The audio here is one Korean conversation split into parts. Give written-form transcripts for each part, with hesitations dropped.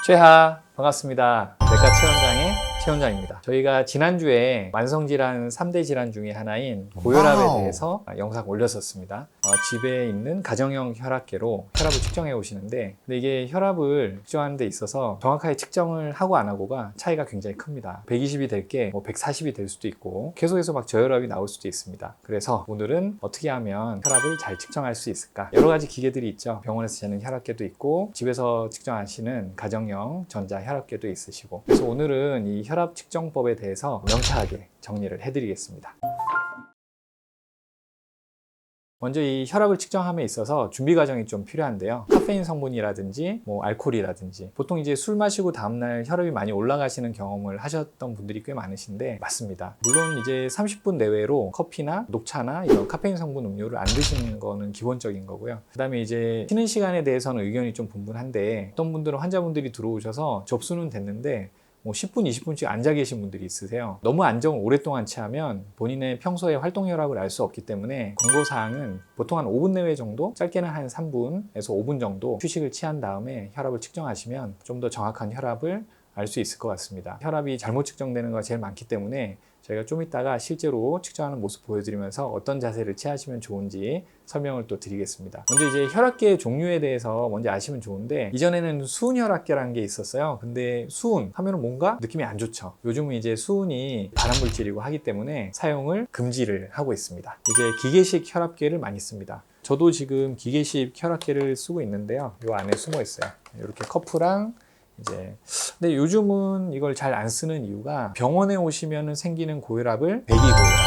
최하 반갑습니다. 내과 체원장의 최원장입니다. 저희가 지난주에 만성질환 3대 질환 중에 하나인 고혈압에 대해서 영상 올렸었습니다. 집에 있는 가정형 혈압계로 혈압을 측정해 오시는데, 근데 이게 혈압을 측정하는 데 있어서 정확하게 측정을 하고 안 하고가 차이가 굉장히 큽니다. 120이 될 게 140이 될 수도 있고 계속해서 막 저혈압이 나올 수도 있습니다. 그래서 오늘은 어떻게 하면 혈압을 잘 측정할 수 있을까? 여러 가지 기계들이 있죠. 병원에서 재는 혈압계도 있고 집에서 측정하시는 가정형 전자 혈압계도 있으시고, 그래서 오늘은 이 혈압 측정법에 대해서 명쾌하게 정리를 해드리겠습니다. 먼저 이 혈압을 측정함에 있어서 준비 과정이 좀 필요한데요. 카페인 성분이라든지 알코올이라든지, 보통 이제 술 마시고 다음날 혈압이 많이 올라가시는 경험을 하셨던 분들이 꽤 많으신데 맞습니다. 물론 이제 30분 내외로 커피나 녹차나 이런 카페인 성분 음료를 안 드시는 거는 기본적인 거고요. 그 다음에 이제 쉬는 시간에 대해서는 의견이 좀 분분한데, 어떤 분들은 환자분들이 들어오셔서 접수는 됐는데 10분, 20분씩 앉아 계신 분들이 있으세요. 너무 안정을 오랫동안 취하면 본인의 평소의 활동 혈압을 알 수 없기 때문에 권고사항은 보통 한 5분 내외 정도, 짧게는 한 3분에서 5분 정도 휴식을 취한 다음에 혈압을 측정하시면 좀 더 정확한 혈압을 알 수 있을 것 같습니다. 혈압이 잘못 측정되는 거 제일 많기 때문에 저희가 좀 이따가 실제로 측정하는 모습 보여드리면서 어떤 자세를 취하시면 좋은지 설명을 또 드리겠습니다. 먼저 이제 혈압계의 종류에 대해서 먼저 아시면 좋은데, 이전에는 수은 혈압계라는 게 있었어요. 근데 수은 하면은 뭔가 느낌이 안 좋죠. 요즘은 이제 수은이 발암물질이고 하기 때문에 사용을 금지를 하고 있습니다. 이제 기계식 혈압계를 많이 씁니다. 저도 지금 기계식 혈압계를 쓰고 있는데요. 이 안에 숨어 있어요. 이렇게 커프랑 근데 요즘은 이걸 잘 안 쓰는 이유가, 병원에 오시면 생기는 고혈압을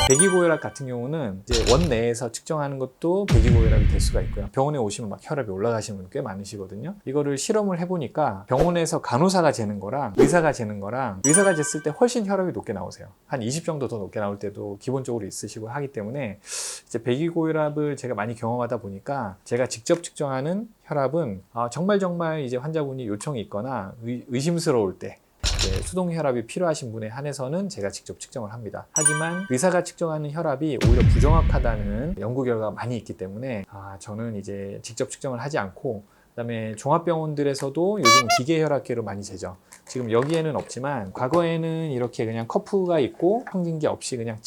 배기고혈압 같은 경우는 이제 원내에서 측정하는 것도 배기고혈압이 될 수가 있고요. 병원에 오시면 막 혈압이 올라가시는 분 꽤 많으시거든요. 이거를 실험을 해보니까 병원에서 간호사가 재는 거랑 의사가 재는 거랑, 의사가 쟀을 때 훨씬 혈압이 높게 나오세요. 한 20 정도 더 높게 나올 때도 기본적으로 있으시고 하기 때문에, 이제 배기고혈압을 제가 많이 경험하다 보니까 제가 직접 측정하는 혈압은 정말 이제 환자분이 요청이 있거나 의심스러울 때, 수동 혈압이 필요하신 분에 한해서는 제가 직접 측정을 합니다. 하지만 의사가 측정하는 혈압이 오히려 부정확하다는 연구 결과가 많이 있기 때문에 저는 이제 직접 측정을 하지 않고, 그다음에 종합병원들에서도 요즘 기계 혈압계로 많이 재죠. 지금 여기에는 없지만 과거에는 이렇게 그냥 커프가 있고 평균계 없이 그냥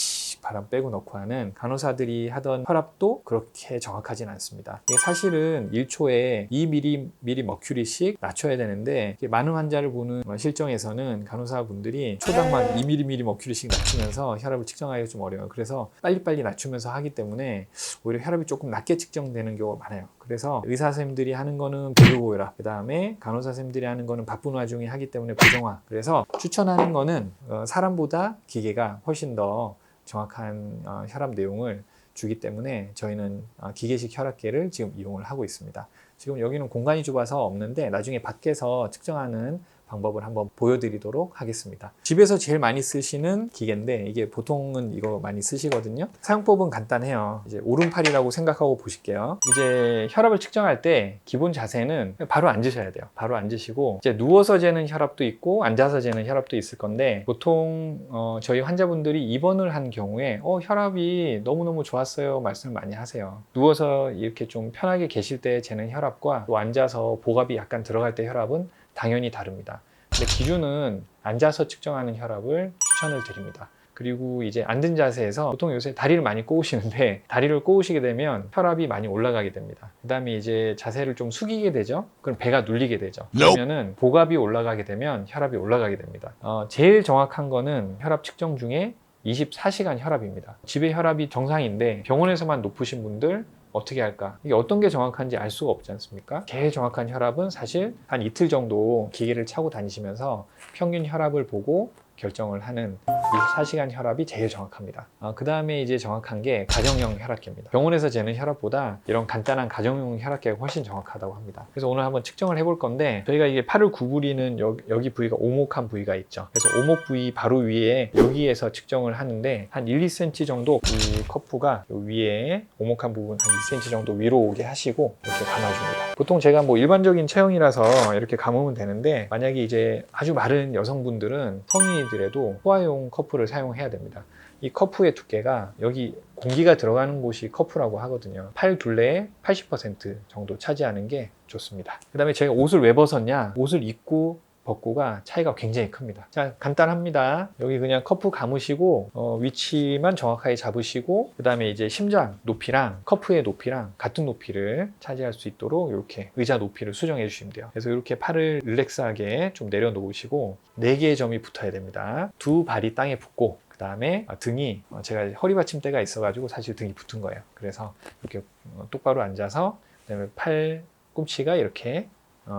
바람 빼고 넣고 하는 간호사들이 하던 혈압도 그렇게 정확하진 않습니다. 이게 사실은 1초에 2mm씩 낮춰야 되는데, 많은 환자를 보는 실정에서는 간호사분들이 초당만 2mm씩 낮추면서 혈압을 측정하기가 좀 어려워요. 그래서 빨리빨리 낮추면서 하기 때문에 오히려 혈압이 조금 낮게 측정되는 경우가 많아요. 그래서 의사 선생님들이 하는 거는 배기고혈압, 그 다음에 간호사 선생님들이 하는 거는 바쁜 와중에 하기 때문에 부정확. 그래서 추천하는 거는 사람보다 기계가 훨씬 더 정확한 혈압 내용을 주기 때문에 저희는 기계식 혈압계를 지금 이용을 하고 있습니다. 지금 여기는 공간이 좁아서 없는데 나중에 밖에서 측정하는 방법을 한번 보여드리도록 하겠습니다. 집에서 제일 많이 쓰시는 기계인데, 이게 보통은 이거 많이 쓰시거든요. 사용법은 간단해요. 이제 오른팔이라고 생각하고 보실게요. 이제 혈압을 측정할 때 기본 자세는 바로 앉으셔야 돼요. 바로 앉으시고, 이제 누워서 재는 혈압도 있고 앉아서 재는 혈압도 있을 건데, 보통 저희 환자분들이 입원을 한 경우에 혈압이 너무너무 좋았어요 말씀을 많이 하세요. 누워서 이렇게 좀 편하게 계실 때 재는 혈압과 또 앉아서 복압이 약간 들어갈 때 혈압은 당연히 다릅니다. 근데 기준은 앉아서 측정하는 혈압을 추천을 드립니다. 그리고 이제 앉은 자세에서 보통 요새 다리를 많이 꼬우시는데, 다리를 꼬우시게 되면 혈압이 많이 올라가게 됩니다. 그 다음에 이제 자세를 좀 숙이게 되죠. 그럼 배가 눌리게 되죠. 그러면은 복압이 올라가게 되면 혈압이 올라가게 됩니다. 제일 정확한 거는 혈압 측정 중에 24시간 혈압입니다. 집에 혈압이 정상인데 병원에서만 높으신 분들 어떻게 할까? 이게 어떤 게 정확한지 알 수가 없지 않습니까? 제일 정확한 혈압은 사실 한 이틀 정도 기계를 차고 다니시면서 평균 혈압을 보고 결정을 하는 24시간 혈압이 제일 정확합니다. 그 다음에 이제 정확한 게 가정형 혈압계입니다. 병원에서 재는 혈압보다 이런 간단한 가정용 혈압계가 훨씬 정확하다고 합니다. 그래서 오늘 한번 측정을 해볼 건데, 저희가 이게 팔을 구부리는 여기 부위가 오목한 부위가 있죠. 그래서 오목 부위 바로 위에 여기에서 측정을 하는데, 한 1, 2cm 정도 이 커프가 위에 오목한 부분 한 2cm 정도 위로 오게 하시고 이렇게 감아줍니다. 보통 제가 일반적인 체형이라서 이렇게 감으면 되는데, 만약에 이제 아주 마른 여성분들은 성인이더라도 소화용 커프를 사용해야 됩니다. 이 커프의 두께가, 여기 공기가 들어가는 곳이 커프라고 하거든요. 팔 둘레의 80% 정도 차지하는 게 좋습니다. 그 다음에 제가 옷을 왜 벗었냐, 옷을 입고 벚구가 차이가 굉장히 큽니다. 자, 간단합니다. 여기 그냥 커프 감으시고 위치만 정확하게 잡으시고 그 다음에 이제 심장 높이랑 커프의 높이랑 같은 높이를 차지할 수 있도록 이렇게 의자 높이를 수정해 주시면 돼요. 그래서 이렇게 팔을 릴렉스하게 좀 내려놓으시고 4개의 점이 붙어야 됩니다. 두 발이 땅에 붙고 그 다음에 등이 제가 허리 받침대가 있어가지고 사실 등이 붙은 거예요. 그래서 이렇게 똑바로 앉아서 그다음에 팔 꿈치가 이렇게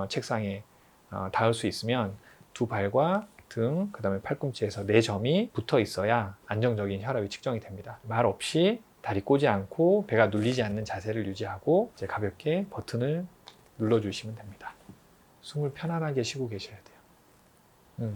책상에 닿을 수 있으면 두 발과 등, 그 다음에 팔꿈치에서 4점이 붙어 있어야 안정적인 혈압이 측정이 됩니다. 말 없이 다리 꼬지 않고 배가 눌리지 않는 자세를 유지하고 이제 가볍게 버튼을 눌러주시면 됩니다. 숨을 편안하게 쉬고 계셔야 돼요.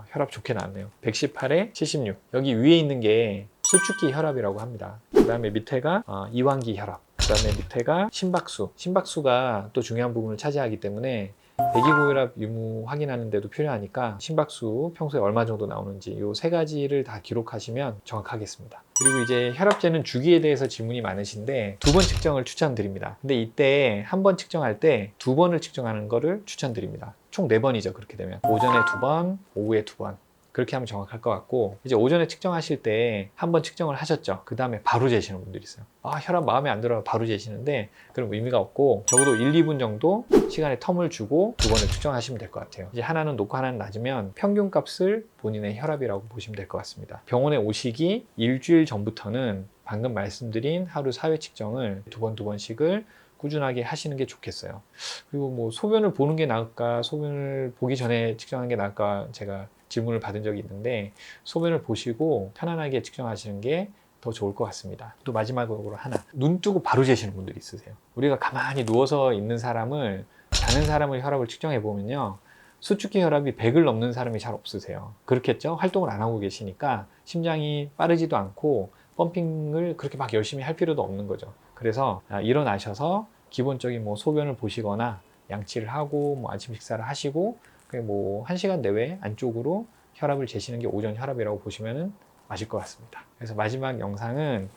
혈압 좋게 나왔네요. 118에 76. 여기 위에 있는 게 수축기 혈압이라고 합니다. 그 다음에 밑에가 이완기 혈압. 그 다음에 밑에가 심박수. 심박수가 또 중요한 부분을 차지하기 때문에 대기고혈압 유무 확인하는 데도 필요하니까 심박수 평소에 얼마 정도 나오는지 이 3가지를 다 기록하시면 정확하겠습니다. 그리고 이제 혈압재는 주기에 대해서 질문이 많으신데 2번 측정을 추천드립니다. 근데 이때 한 번 측정할 때 2번을 측정하는 거를 추천드립니다. 총 4번이죠. 그렇게 되면 오전에 2번, 오후에 2번. 그렇게 하면 정확할 것 같고 이제 오전에 측정하실 때 한 번 측정을 하셨죠. 그 다음에 바로 재시는 분들이 있어요. 혈압 마음에 안 들어요. 바로 재시는데 그럼 의미가 없고 적어도 1, 2분 정도 시간의 텀을 주고 2번을 측정하시면 될 것 같아요. 이제 하나는 높고 하나는 낮으면 평균값을 본인의 혈압이라고 보시면 될 것 같습니다. 병원에 오시기 일주일 전부터는 방금 말씀드린 하루 4회 측정을 2번씩을 꾸준하게 하시는 게 좋겠어요. 그리고 뭐 소변을 보는 게 나을까 소변을 보기 전에 측정하는 게 나을까 제가 질문을 받은 적이 있는데 소변을 보시고 편안하게 측정하시는 게 더 좋을 것 같습니다. 또 마지막으로 하나, 눈 뜨고 바로 재시는 분들이 있으세요. 우리가 가만히 누워서 있는 사람을 자는 사람의 혈압을 측정해 보면요 수축기 혈압이 100을 넘는 사람이 잘 없으세요. 그렇겠죠? 활동을 안 하고 계시니까 심장이 빠르지도 않고 펌핑을 그렇게 막 열심히 할 필요도 없는 거죠. 그래서 일어나셔서 기본적인 뭐 소변을 보시거나 양치를 하고 뭐 아침 식사를 하시고 뭐 1시간 내외 안쪽으로 혈압을 재시는 게 오전 혈압이라고 보시면 맞을 것 같습니다. 그래서 마지막 영상은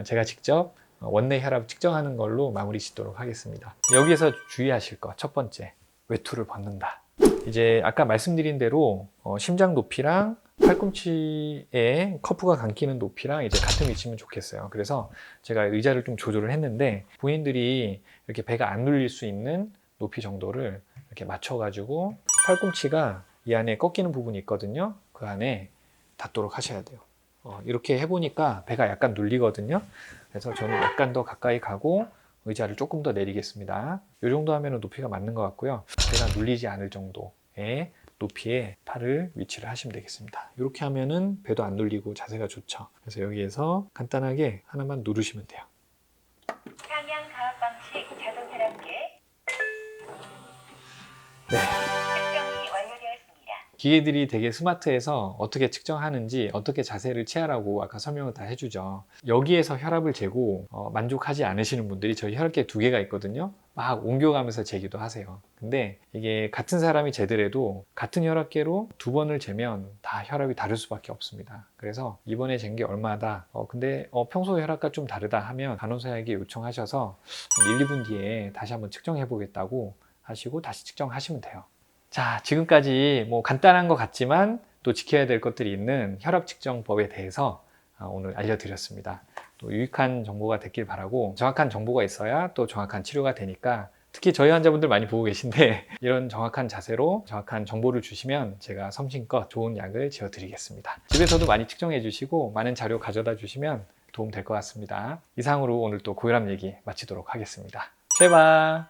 제가 직접 원내 혈압 측정하는 걸로 마무리 짓도록 하겠습니다. 여기에서 주의하실 것 첫 번째, 외투를 벗는다. 이제 아까 말씀드린 대로 심장 높이랑 팔꿈치에 커프가 감기는 높이랑 이제 같은 위치면 좋겠어요. 그래서 제가 의자를 좀 조절을 했는데 본인들이 이렇게 배가 안 눌릴 수 있는 높이 정도를 이렇게 맞춰가지고 팔꿈치가 이 안에 꺾이는 부분이 있거든요. 그 안에 닿도록 하셔야 돼요. 이렇게 해보니까 배가 약간 눌리거든요. 그래서 저는 약간 더 가까이 가고 의자를 조금 더 내리겠습니다. 이 정도 하면 높이가 맞는 것 같고요. 배가 눌리지 않을 정도의 높이에 팔을 위치를 하시면 되겠습니다. 이렇게 하면은 배도 안 눌리고 자세가 좋죠. 그래서 여기에서 간단하게 하나만 누르시면 돼요. 상향 가압 방식 자동 혈압계. 네. 측정이 완료되었습니다. 기계들이 되게 스마트해서 어떻게 측정하는지 어떻게 자세를 취하라고 아까 설명을 다 해주죠. 여기에서 혈압을 재고 만족하지 않으시는 분들이 저희 혈압계 2개가 있거든요. 막 옮겨가면서 재기도 하세요. 근데 이게 같은 사람이 재더라도 같은 혈압계로 2번을 재면 다 혈압이 다를 수밖에 없습니다. 그래서 이번에 잰 게 얼마다 근데 평소 혈압과 좀 다르다 하면 간호사에게 요청하셔서 한 1, 2분 뒤에 다시 한번 측정해 보겠다고 하시고 다시 측정하시면 돼요. 자, 지금까지 뭐 간단한 것 같지만 또 지켜야 될 것들이 있는 혈압 측정법에 대해서 오늘 알려드렸습니다. 또 유익한 정보가 됐길 바라고 정확한 정보가 있어야 또 정확한 치료가 되니까 특히 저희 환자분들 많이 보고 계신데 이런 정확한 자세로 정확한 정보를 주시면 제가 섬신껏 좋은 약을 지어드리겠습니다. 집에서도 많이 측정해 주시고 많은 자료 가져다 주시면 도움 될 것 같습니다. 이상으로 오늘 또 고혈압 얘기 마치도록 하겠습니다. 제발.